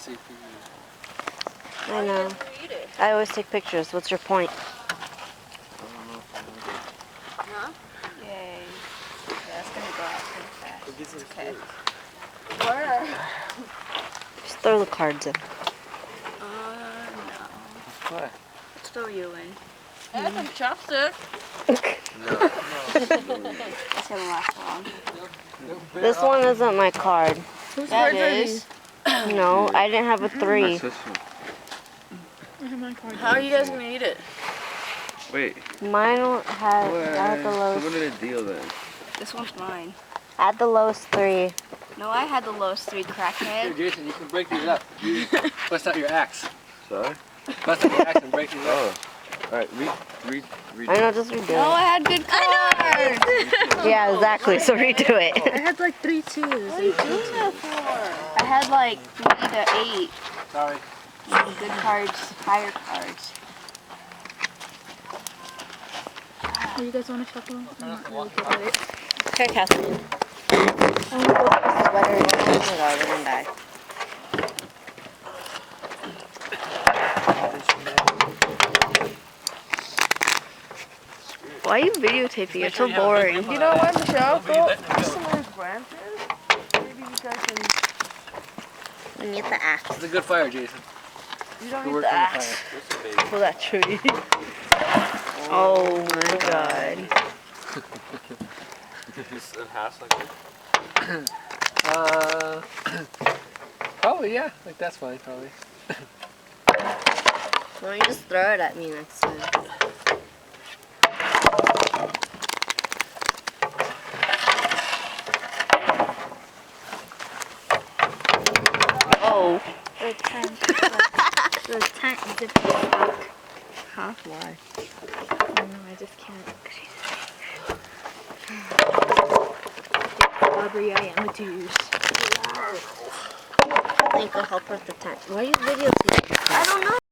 just take pictures. I know. I always take pictures. What's your point? Huh? Yay. Yeah, it's gonna go out pretty fast. Okay. Where? Just throw the cards in. No. What? Let's throw you in. And some chopstick. That's gonna last long. This one isn't my card. Whose cards are these? No, I didn't have a 3. How are you guys gonna eat it? Wait. Mine had at the So lowest. what did it deal then? This one's mine. At the lowest 3. No, I had the lowest 3, Here, crackhead. Jason, you can break these up. You bust out your axe. Sorry? Bust out your axe and break these up. Oh. Alright, read. I know, just redo No, it. I had good cards. Yeah, exactly. So redo it. I had like 3 twos. What are you doing that for? I had like 3 to 8. Sorry. Good cards, higher cards. Oh, you guys want to shuffle? I'm not really good at it. Okay, Kathleen. I'm gonna go put the sweater in. Oh my god, we're gonna die. Why are you videotaping? You're so boring. You know what, Michelle? Go to some of those branches. Maybe you guys can. We need the axe. It's a good fire, Jason. You don't Good need work the on the axe fire. for that tree. Oh my god. Just a house like this? Probably, yeah. Like, that's fine, probably. Why don't you just throw it at me next time? Oh. The tent. The tent zipped back. Huh? Why? No, I just can't. Aubrey, I am a deuce. I think I'll help her with the tent. Why are you videotaping? I don't know.